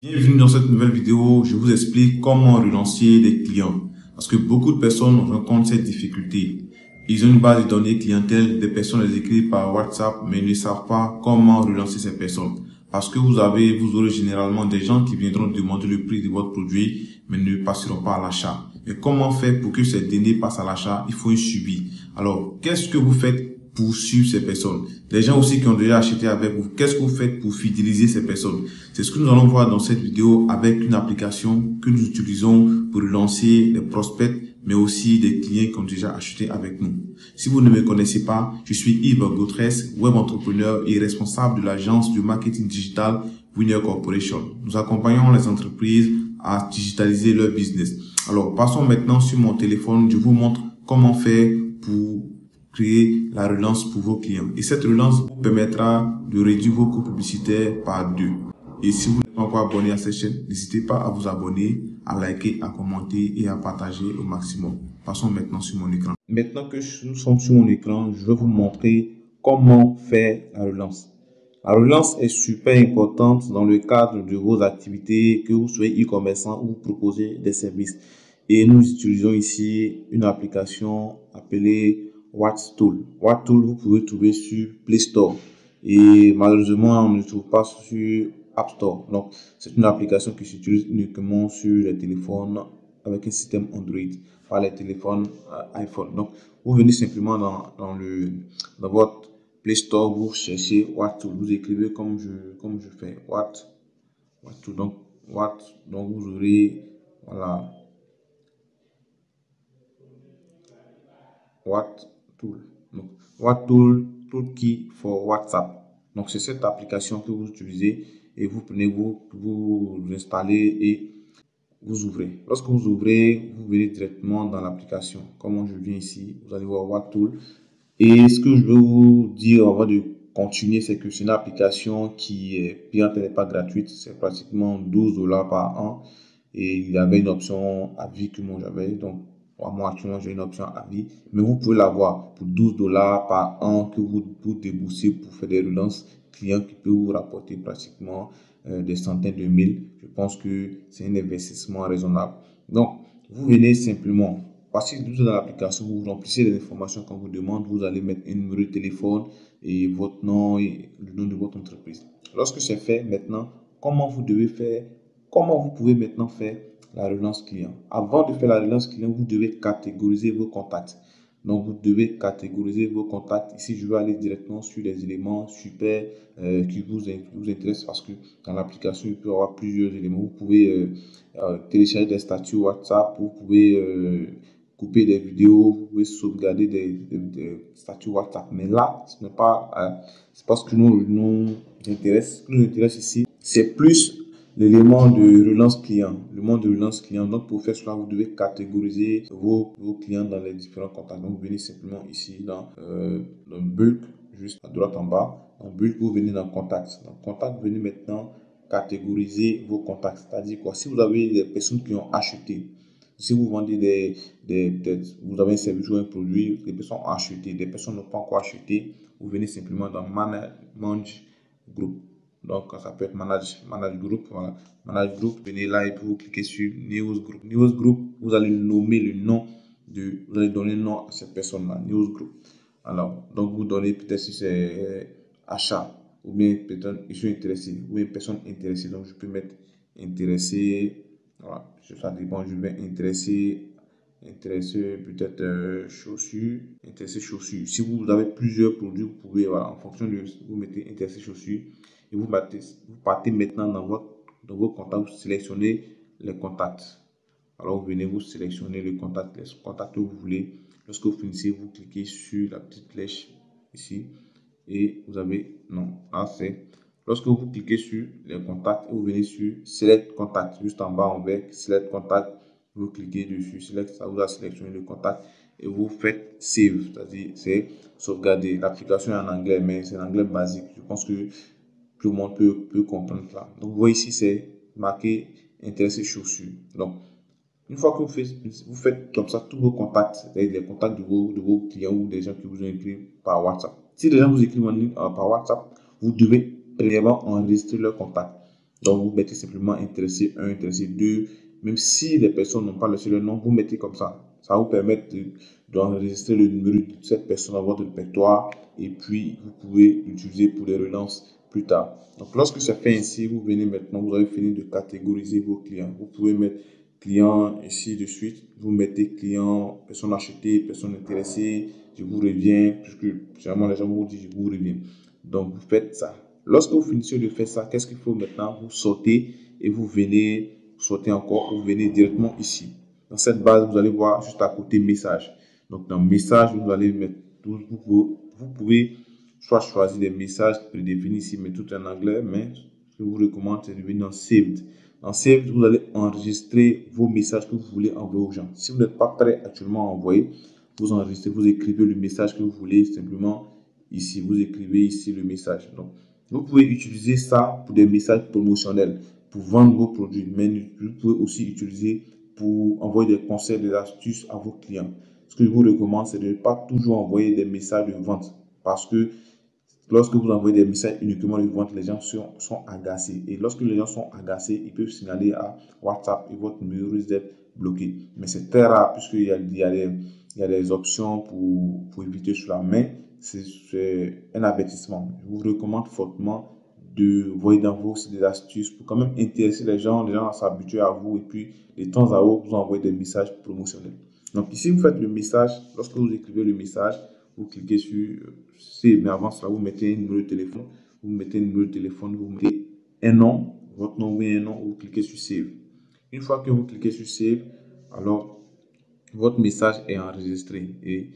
Bienvenue dans cette nouvelle vidéo. Je vous explique comment relancer des clients. Parce que beaucoup de personnes rencontrent cette difficulté. Ils ont une base de données clientèle, des personnes les écrivent par WhatsApp, mais ils ne savent pas comment relancer ces personnes. Parce que vous aurez généralement des gens qui viendront demander le prix de votre produit, mais ne passeront pas à l'achat. Mais comment faire pour que ces données passent à l'achat? Il faut un suivi. Alors, qu'est-ce que vous faites pour suivre ces personnes? Les gens aussi qui ont déjà acheté avec vous, qu'est-ce que vous faites pour fidéliser ces personnes? C'est ce que nous allons voir dans cette vidéo avec une application que nous utilisons pour lancer des prospects, mais aussi des clients qui ont déjà acheté avec nous. Si vous ne me connaissez pas, je suis Yves Gautrès, web entrepreneur et responsable de l'agence de marketing digital Winner Corporation. Nous accompagnons les entreprises à digitaliser leur business. Alors, passons maintenant sur mon téléphone. Je vous montre comment faire pour créer la relance pour vos clients. Et cette relance vous permettra de réduire vos coûts publicitaires par 2. Et si vous n'êtes pas encore abonné à cette chaîne, n'hésitez pas à vous abonner, à liker, à commenter et à partager au maximum. Passons maintenant sur mon écran. Maintenant que nous sommes sur mon écran, je vais vous montrer comment faire la relance. La relance est super importante dans le cadre de vos activités, que vous soyez e-commerçant ou vous proposez des services. Et nous utilisons ici une application appelée WhatTool. WhatTool, vous pouvez trouver sur Play Store. Et malheureusement, on ne trouve pas sur App Store. Donc, c'est une application qui s'utilise uniquement sur les téléphones avec un système Android, pas les téléphones iPhone. Donc, vous venez simplement dans votre Play Store, vous cherchez WhatTool, vous écrivez comme je fais WhatTool. Donc vous aurez, voilà, WhatTool. Donc, WhatTool, Toolkit for WhatsApp. Donc, c'est cette application que vous utilisez et vous prenez, vous installez et vous ouvrez. Lorsque vous ouvrez, vous venez directement dans l'application. Comme je viens ici, vous allez voir WhatTool. Et ce que je veux vous dire avant de continuer, c'est que c'est une application qui est payante, elle n'est pas gratuite. C'est pratiquement 12 dollars par an. Et il y avait une option à vie que moi j'avais. Donc, moi actuellement, j'ai une option à vie. Mais vous pouvez l'avoir pour 12 dollars par an que vous déboursez pour faire des relances clients qui peut vous rapporter pratiquement des centaines de mille. Je pense que c'est un investissement raisonnable. Donc, vous venez simplement. Parce que vous êtes dans l'application, vous remplissez les informations qu'on vous demande, vous allez mettre un numéro de téléphone et votre nom et le nom de votre entreprise. Lorsque c'est fait, maintenant, comment vous pouvez maintenant faire la relance client? Avant de faire la relance client, vous devez catégoriser vos contacts. Donc, vous devez catégoriser vos contacts. Ici, je vais aller directement sur les éléments super qui vous intéressent parce que dans l'application, il peut y avoir plusieurs éléments. Vous pouvez télécharger des statuts WhatsApp, vous pouvez couper des vidéos, vous pouvez sauvegarder des statuts WhatsApp. Mais là, ce n'est pas c'est parce que nous intéresse. Ce qui nous intéresse ici, c'est plus l'élément de relance client. Le mode de relance client. Donc, pour faire cela, vous devez catégoriser vos clients dans les différents contacts. Donc, vous venez simplement ici dans bulk, juste à droite en bas. En bulk, vous venez dans contact. Dans contact, vous venez maintenant catégoriser vos contacts. C'est-à-dire quoi? Si vous avez des personnes qui ont acheté, si vous vendez vous avez un service ou un produit, des personnes ont acheté, des personnes n'ont pas encore acheté, vous venez simplement dans Manage Group. Donc, ça peut être Manage Group. Voilà. Manage Group, venez là et puis vous cliquez sur News Group. News Group, vous allez nommer le nom vous allez donner le nom à cette personne-là, News Group. Alors, donc vous donnez peut-être si c'est achat ou bien peut-être ils sont intéressés ou une personne intéressée. Donc, je peux mettre intéressé. Voilà, ça dépend, je vais intéresser peut-être chaussures, intéressé chaussures. Si vous avez plusieurs produits, vous pouvez, voilà, en fonction de vous mettez intéressé chaussures et vous partez maintenant dans vos contacts, vous sélectionnez les contacts. Alors vous venez vous sélectionner les contacts que vous voulez. Lorsque vous finissez, vous cliquez sur la petite flèche ici et vous avez non, là c'est lorsque vous cliquez sur les contacts et vous venez sur Select Contact, juste en bas en vert, Select Contact, vous cliquez dessus, Select, ça vous a sélectionné le contact et vous faites Save, c'est-à-dire c'est sauvegarder. L'application est en anglais, mais c'est en anglais basique. Je pense que tout le monde peut comprendre ça. Donc vous voyez ici, c'est marqué intéressé chaussures. Donc une fois que vous faites comme ça tous vos contacts, les contacts de vos clients ou des gens qui vous ont écrit par WhatsApp. Si les gens vous écrivent par WhatsApp, vous devez premièrement enregistrer leurs contacts. Donc, vous mettez simplement intéressé 1, intéressé 2. Même si les personnes n'ont pas laissé le nom, vous mettez comme ça. Ça va vous permettre d'enregistrer le numéro de cette personne dans votre répertoire et puis vous pouvez l'utiliser pour les relances plus tard. Donc, lorsque c'est fait ainsi, vous venez maintenant, vous avez fini de catégoriser vos clients. Vous pouvez mettre client ici de suite. Vous mettez client, personne achetée, personne intéressée, je vous reviens, puisque généralement les gens vous disent je vous reviens. Donc, vous faites ça. Lorsque vous finissez de faire ça, qu'est-ce qu'il faut maintenant? Vous sortez et vous venez, vous sortez encore, vous venez directement ici. Dans cette base, vous allez voir juste à côté message. Donc, dans message, vous allez mettre, vous pouvez soit choisir des messages prédéfinis ici, mais tout en anglais, mais ce que je vous recommande, c'est de venir dans Saved. Dans Saved, vous allez enregistrer vos messages que vous voulez envoyer aux gens. Si vous n'êtes pas prêt actuellement à envoyer, vous enregistrez, vous écrivez le message que vous voulez simplement ici. Vous écrivez ici le message. Donc, vous pouvez utiliser ça pour des messages promotionnels, pour vendre vos produits, mais vous pouvez aussi utiliser pour envoyer des conseils, des astuces à vos clients. Ce que je vous recommande, c'est de ne pas toujours envoyer des messages de vente parce que lorsque vous envoyez des messages uniquement de vente, les gens sont agacés. Et lorsque les gens sont agacés, ils peuvent signaler à WhatsApp et votre numéro risque d'être bloqué. Mais c'est très rare puisqu'il y a des options pour éviter cela. Mais c'est un avertissement. Je vous recommande fortement de voir dans vos des astuces pour quand même intéresser les gens à s'habituer à vous et puis de temps à autre vous envoyer des messages promotionnels. Donc ici vous faites le message, lorsque vous écrivez le message, vous cliquez sur C, mais avant cela vous mettez un numéro de téléphone, vous mettez un nom, votre nom ou un nom, vous cliquez sur Save. Une fois que vous cliquez sur Save, alors votre message est enregistré et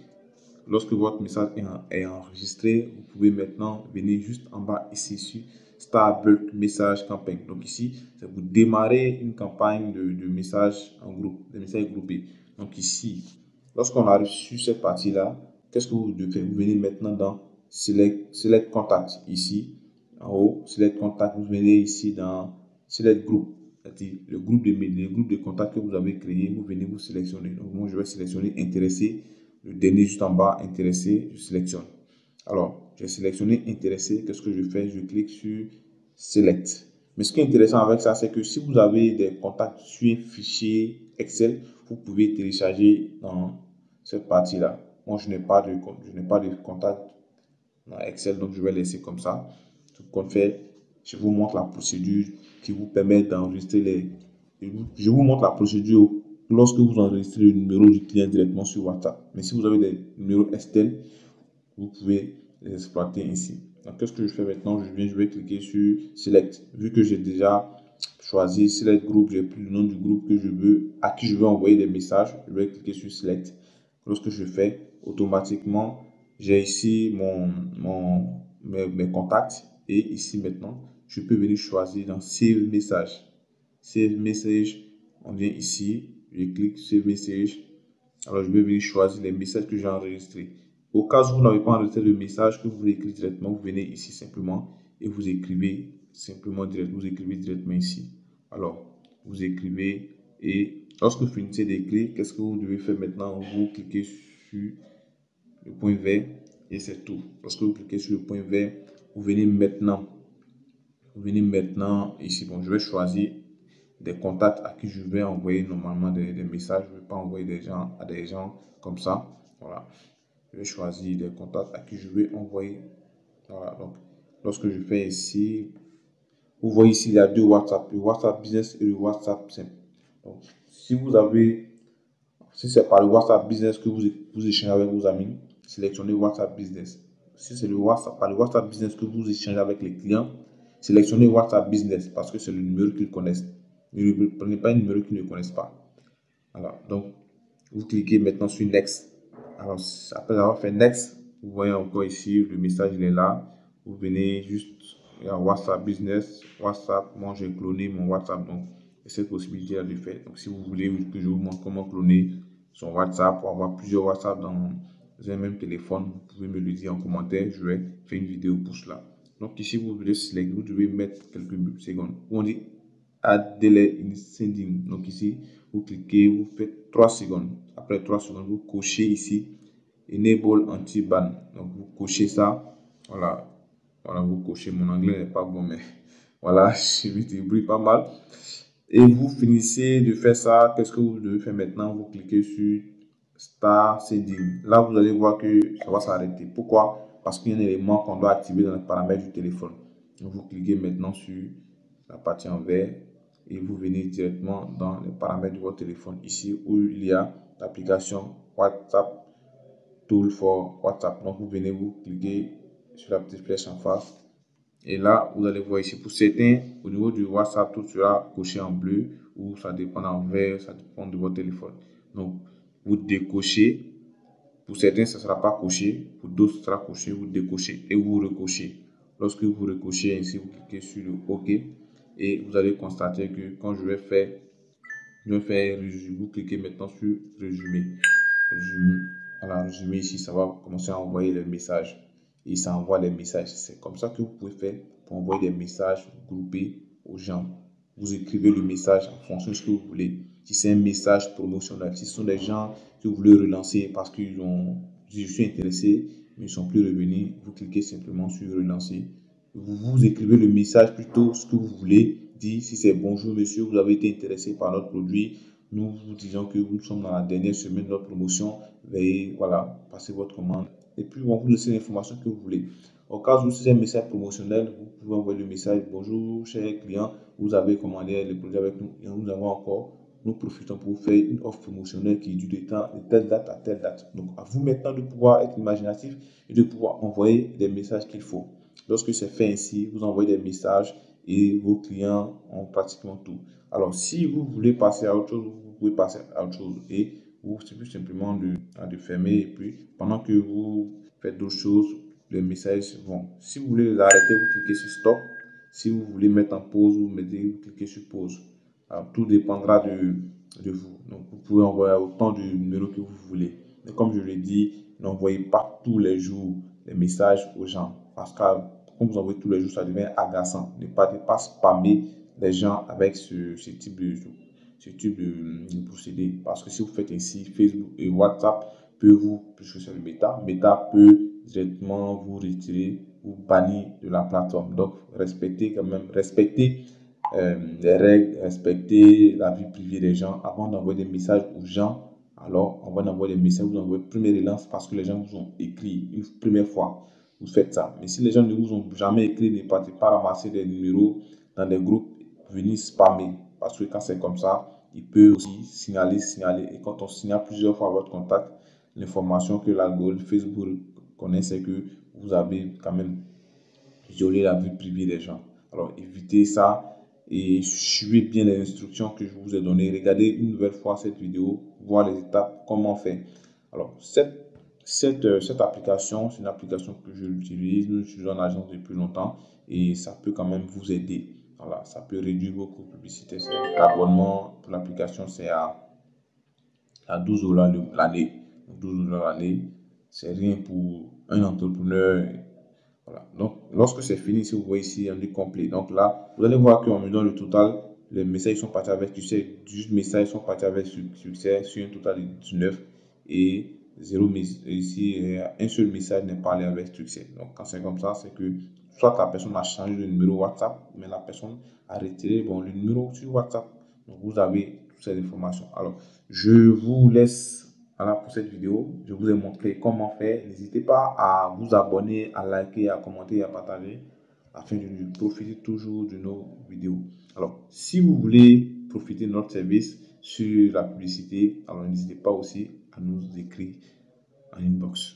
lorsque votre message est enregistré, vous pouvez maintenant venir juste en bas ici sur Start Bulk Message Campaign. Donc ici, c'est pour démarrer une campagne de messages en groupe, de messages groupés. Donc ici, lorsqu'on a reçu cette partie-là, qu'est-ce que vous devez faire? Vous venez maintenant dans Select Contact ici, en haut, Select Contact, vous venez ici dans Select Group, c'est-à-dire le groupe de contacts que vous avez créé, vous venez vous sélectionner. Donc moi, je vais sélectionner intéressé. Le dernier juste en bas, intéressé, je sélectionne. Alors, j'ai sélectionné intéressé. Qu'est-ce que je fais? Je clique sur Select. Mais ce qui est intéressant avec ça, c'est que si vous avez des contacts sur un fichier Excel, vous pouvez télécharger dans cette partie-là. Moi, je n'ai pas de contact dans Excel, donc je vais laisser comme ça. Tout qu'on fait, je vous montre la procédure qui vous permet d'enregistrer les. Je vous montre la procédure lorsque vous enregistrez le numéro du client directement sur WhatsApp. Mais si vous avez des numéros externes, vous pouvez les exploiter ici. Donc, qu'est-ce que je fais maintenant? Je vais cliquer sur Select. Vu que j'ai déjà choisi Select Group, j'ai pris le nom du groupe que je veux, à qui je veux envoyer des messages. Je vais cliquer sur Select. Lorsque je fais, automatiquement, j'ai ici mes contacts. Et ici maintenant, je peux venir choisir dans Save Message. Save Message, on vient ici, je clique Save Message. Alors, je vais venir choisir les messages que j'ai enregistrés. Au cas où vous n'avez pas enregistré le message que vous voulez écrire directement, vous venez ici simplement et vous écrivez simplement vous écrivez directement ici. Alors, vous écrivez et lorsque vous finissez d'écrire, qu'est-ce que vous devez faire maintenant? Vous cliquez sur le point vert et c'est tout. Lorsque vous cliquez sur le point vert, vous venez maintenant ici. Bon, je vais choisir des contacts à qui je vais envoyer normalement des messages. Je ne vais pas envoyer à des gens comme ça. Voilà. Je vais choisir des contacts à qui je vais envoyer. Voilà. Donc, lorsque je fais ici, vous voyez ici, il y a deux WhatsApp, le WhatsApp Business et le WhatsApp Simple. Donc, si c'est par le WhatsApp Business que vous échangez avec vos amis, sélectionnez WhatsApp Business. Si c'est par le WhatsApp Business que vous échangez avec les clients, sélectionnez WhatsApp Business parce que c'est le numéro qu'ils connaissent. Ne prenez pas un numéro qu'ils ne connaissent pas. Alors, donc, vous cliquez maintenant sur Next. Alors, après avoir fait Next, vous voyez encore ici, le message il est là. Vous venez juste, il y a WhatsApp Business, WhatsApp. Moi, j'ai cloné mon WhatsApp, donc cette possibilité là de faire. Donc, si vous voulez que je vous montre comment cloner son WhatsApp pour avoir plusieurs WhatsApp dans un même téléphone, vous pouvez me le dire en commentaire. Je vais faire une vidéo pour cela. Donc, ici, vous devez mettre quelques secondes. On dit Add Delay in Sending. Donc, ici, vous cliquez, vous faites 3 secondes. Après 3 secondes, vous cochez ici Enable Anti-Ban. Donc, vous cochez ça. Voilà. Voilà, vous cochez. Mon anglais n'est pas bon, mais Voilà, je me débrouille pas mal. Et vous finissez de faire ça. Qu'est-ce que vous devez faire maintenant? Vous cliquez sur Start Setting. Là, vous allez voir que ça va s'arrêter. Pourquoi? Parce qu'il y a un élément qu'on doit activer dans les paramètres du téléphone. Donc, vous cliquez maintenant sur la partie en vert et vous venez directement dans les paramètres de votre téléphone ici où il y a l'application WhatsApp Tool for WhatsApp. Donc, vous venez vous cliquer sur la petite flèche en face. Et là, vous allez voir ici, pour certains, au niveau du WhatsApp, tout sera coché en bleu ou ça dépend en vert, ça dépend de votre téléphone. Donc, vous décochez. Pour certains, ça ne sera pas coché. Pour d'autres, ça sera coché. Vous décochez et vous recochez. Lorsque vous recochez ainsi, vous cliquez sur le OK et vous allez constater que quand je vais faire vous cliquez maintenant sur résumer. Voilà, résumer ici, ça va commencer à envoyer les messages et ça envoie les messages. C'est comme ça que vous pouvez faire pour envoyer des messages groupés aux gens. Vous écrivez le message en fonction de ce que vous voulez. Si c'est un message promotionnel, si ce sont des gens que vous voulez relancer parce qu'ils ont, je suis intéressé, mais ils ne sont plus revenus, vous cliquez simplement sur relancer. Vous écrivez le message plutôt ce que vous voulez dire. Si c'est bonjour monsieur, vous avez été intéressé par notre produit. Nous vous disons que nous sommes dans la dernière semaine de notre promotion. Veuillez voilà, passer votre commande. Et puis on vous laisse l'information que vous voulez. Au cas où c'est un message promotionnel, vous pouvez envoyer le message bonjour cher client, vous avez commandé les produits avec nous et nous avons encore, nous profitons pour faire une offre promotionnelle qui dure de temps de telle date à telle date. Donc à vous maintenant de pouvoir être imaginatif et de pouvoir envoyer des messages qu'il faut. Lorsque c'est fait ainsi, vous envoyez des messages et vos clients ont pratiquement tout. Alors, si vous voulez passer à autre chose, vous pouvez passer à autre chose et vous suffit simplement de fermer et puis pendant que vous faites d'autres choses, les messages vont. Si vous voulez les arrêter, vous cliquez sur stop. Si vous voulez mettre en pause, vous cliquez sur pause. Alors, tout dépendra de vous. Donc, vous pouvez envoyer autant de numéros que vous voulez. Mais comme je l'ai dit, n'envoyez pas tous les jours les messages aux gens. Parce que quand vous envoyez tous les jours, ça devient agaçant. Ne pas spammer les gens avec ce type de procédé. Parce que si vous faites ainsi, Facebook et WhatsApp peuvent vous, puisque c'est le Meta peut directement vous retirer ou bannir de la plateforme. Donc, respectez quand même, respectez les règles, respectez la vie privée des gens avant d'envoyer des messages aux gens. Alors, on va envoyer des messages, vous envoyez première relance parce que les gens vous ont écrit une première fois. Vous faites ça. Mais si les gens ne vous ont jamais écrit, ne partez pas ramasser des numéros dans des groupes, venir spammer. Parce que quand c'est comme ça, il peut aussi signaler. Et quand on signale plusieurs fois votre contact, l'information que l'algorithme Facebook connaît, c'est que vous avez quand même violé la vie privée des gens. Alors évitez ça et suivez bien les instructions que je vous ai données. Regardez une nouvelle fois cette vidéo, voir les étapes, comment faire. Alors cette application, c'est une application que je l'utilise, nous l'utilisons en agence depuis longtemps et ça peut quand même vous aider. Voilà, ça peut réduire vos coûts publicitaires. L'abonnement pour l'application, c'est à 12 $ l'année. 12 $ l'année, c'est rien pour un entrepreneur. Voilà. Donc, lorsque c'est fini, si vous voyez ici, on dit complet. Donc là, vous allez voir qu'on me donne le total. Les messages sont partis avec succès. 18 messages sont partis avec succès sur un total de 19. Et 0 ici, un seul message n'est pas allé avec succès. Donc, quand c'est comme ça, c'est que soit la personne a changé de numéro WhatsApp, mais la personne a retiré le numéro sur WhatsApp. Donc, vous avez toutes ces informations. Alors, je vous laisse voilà pour cette vidéo. Je vous ai montré comment faire. N'hésitez pas à vous abonner, à liker, à commenter et à partager afin de profiter toujours de nos vidéos. Alors, si vous voulez profiter de notre service sur la publicité, alors n'hésitez pas aussi à nous écrire en inbox.